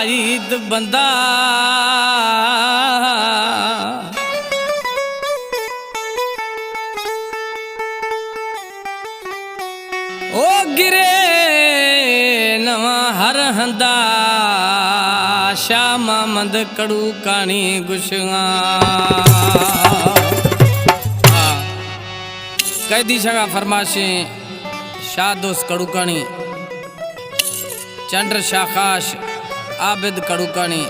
ईद बंदा ओ गिरे नवा हर हंदा शाह मामद कड़ू कानी गुशा कैदी शगा फरमाशे शाह दोस्त कड़ूकानी चंद्र शाखाश आबिद कड़ूकानी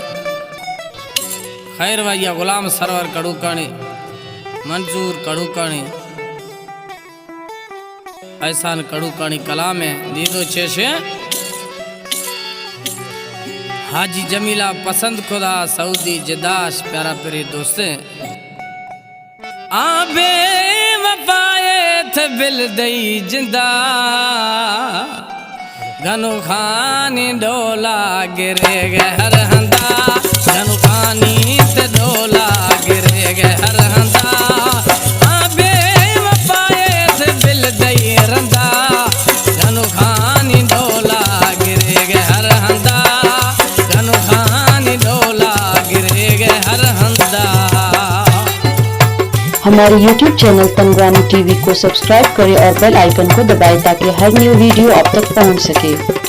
खैर भैया गुलाम सरवर कड़ूकानी मंजूर कड़ूकानी एहसान कड़ूकानी कलाम है दीदो छे हाजी जमीला पसंद खुदा सऊदी जदाश प्यारा प्यारे दोस्ते आबे वफाए थे बिल दई जिंदा घनु खानी डोला गिरे गए हर हंदा घनु खानी ते डोला गिरे गए हर हंदा आबे वफाए थे बिल दई रंदा घनु खानी डोला गिरे गए हर हंदा घनु खानी डोला गिरे गए हर हंदा। हमारे YouTube चैनल तंगवानी टीवी को सब्सक्राइब करें और बेल आइकन को दबाएं ताकि हर न्यू वीडियो आप तक पहुंच सके।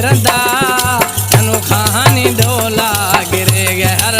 रंदा घनु खानी डोला गिरे गए हर